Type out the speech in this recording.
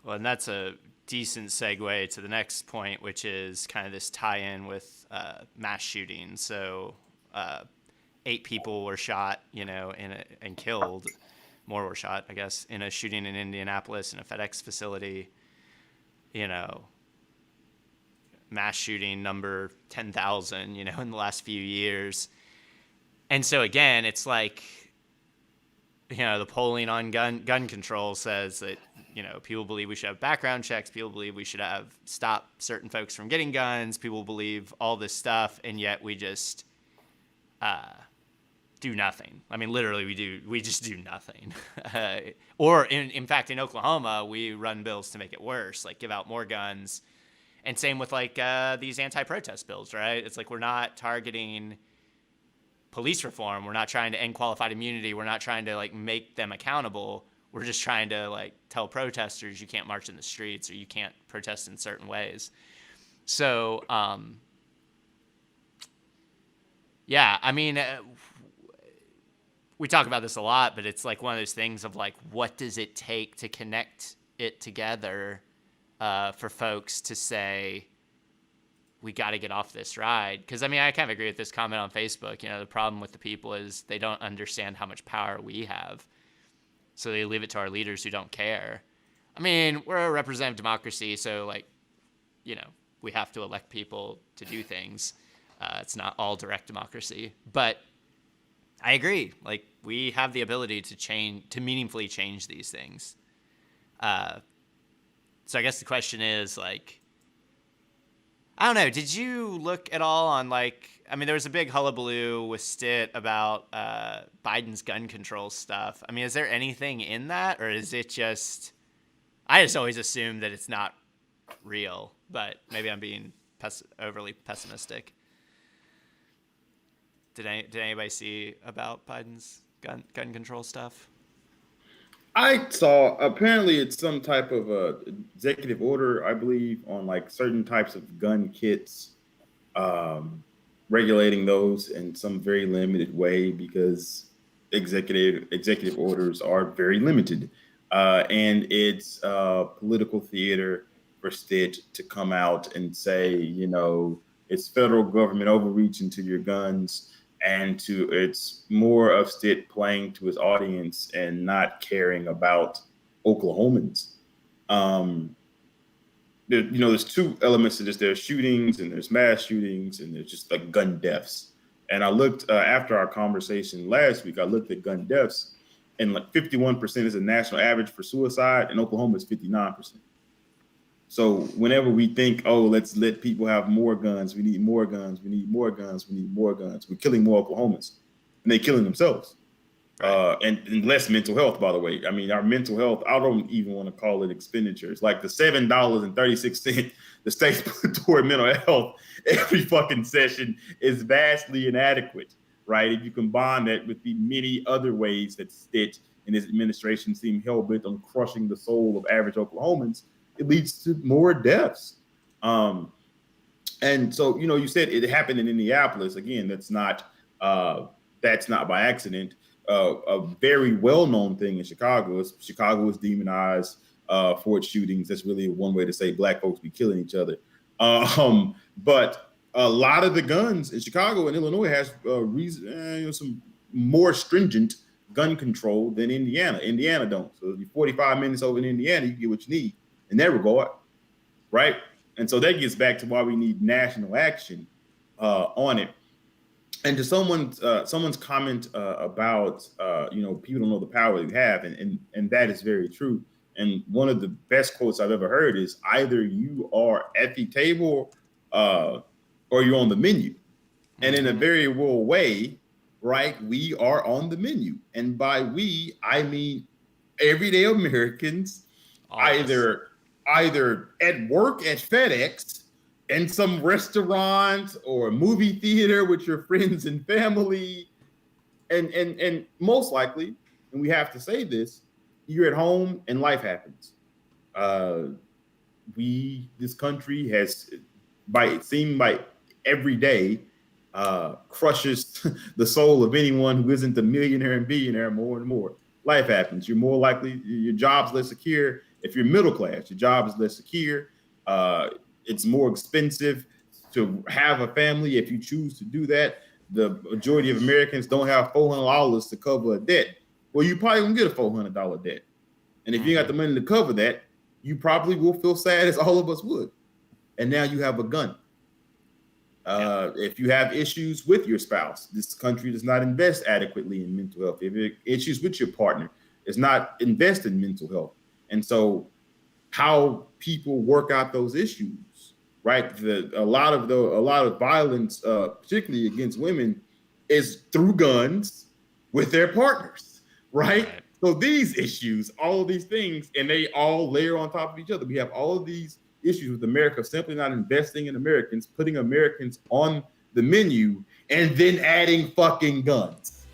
Well, and that's a decent segue to the next point, which is kind of this tie-in with mass shootings. So, 8 people were shot, and killed. More were shot, I guess, in a shooting in Indianapolis in a FedEx facility. You know, mass shooting number 10,000, in the last few years. And so again, it's like, the polling on gun control says that, people believe we should have background checks. People believe we should have stop certain folks from getting guns. People believe all this stuff. And yet we just do nothing. I mean, literally we just do nothing. Or in fact, in Oklahoma, we run bills to make it worse, like give out more guns. And same with like these anti-protest bills, right? It's like we're not targeting police reform. We're not trying to end qualified immunity. We're not trying to like make them accountable. We're just trying to like tell protesters you can't march in the streets or you can't protest in certain ways. So, yeah, I mean, we talk about this a lot, but it's like one of those things of like, what does it take to connect it together for folks to say, we got to get off this ride? Because I mean, I kind of agree with this comment on Facebook. The problem with the people is they don't understand how much power we have, so they leave it to our leaders who don't care. I mean, we're a representative democracy, so like, we have to elect people to do things. It's not all direct democracy, but I agree. Like, we have the ability to meaningfully change these things. So I guess the question is like, I don't know. Did you look at all on like, I mean, there was a big hullabaloo with Stitt about Biden's gun control stuff. I mean, is there anything in that, or is it just, I just always assume that it's not real, but maybe I'm being overly pessimistic. Did anybody see about Biden's gun control stuff? I saw apparently it's some type of executive order, I believe, on like certain types of gun kits, um, regulating those in some very limited way because executive orders are very limited, and it's political theater for Stitch to come out and say, it's federal government overreach into your guns, and to it's more of Stitt playing to his audience and not caring about Oklahomans. Um, there's two elements to this. There's shootings and there's mass shootings and there's just like gun deaths. And I looked after our conversation last week. I looked at gun deaths, and like 51% is a national average for suicide, and Oklahoma is 59%. So whenever we think, oh, let's let people have more guns, we need more guns, we need more guns, we need more guns, we're killing more Oklahomans, and they're killing themselves. Right. And less mental health, by the way. I mean, our mental health, I don't even want to call it expenditures. Like the $7.36 the states put toward mental health every fucking session is vastly inadequate, right? If you combine that with the many other ways that Stitch and his administration seem hell bent on crushing the soul of average Oklahomans, it leads to more deaths. Um, and so, you said it happened in Indianapolis. Again, that's not by accident. A very well-known thing in Chicago is demonized for its shootings. That's really one way to say black folks be killing each other. But a lot of the guns in Chicago and Illinois has some more stringent gun control than Indiana. Indiana don't. So you're 45 minutes over in Indiana, you get what you need in that regard, right? And so that gets back to why we need national action on it. And to someone's comment about people don't know the power they have, and that is very true. And one of the best quotes I've ever heard is either you are at the table or you're on the menu. And in a very real way, right, we are on the menu. And by we, I mean everyday Americans, either at work at FedEx, in some restaurant or movie theater with your friends and family, and most likely, and we have to say this, you're at home and life happens. Uh, this country has, by every day, crushes the soul of anyone who isn't a millionaire and billionaire more and more. Life happens. You're more likely, your job's less secure If you're middle class, your job is less secure. It's more expensive to have a family if you choose to do that. The majority of Americans don't have $400 to cover a debt. Well, you probably won't get a $400 debt. And if you got the money to cover that, you probably will feel sad as all of us would. And now you have a gun. If you have issues with your spouse, this country does not invest adequately in mental health. If you have issues with your partner, it's not invest in mental health. And so how people work out those issues, right? A lot of violence, particularly against women, is through guns with their partners, right? So these issues, all of these things, and they all layer on top of each other. We have all of these issues with America simply not investing in Americans, putting Americans on the menu, and then adding fucking guns.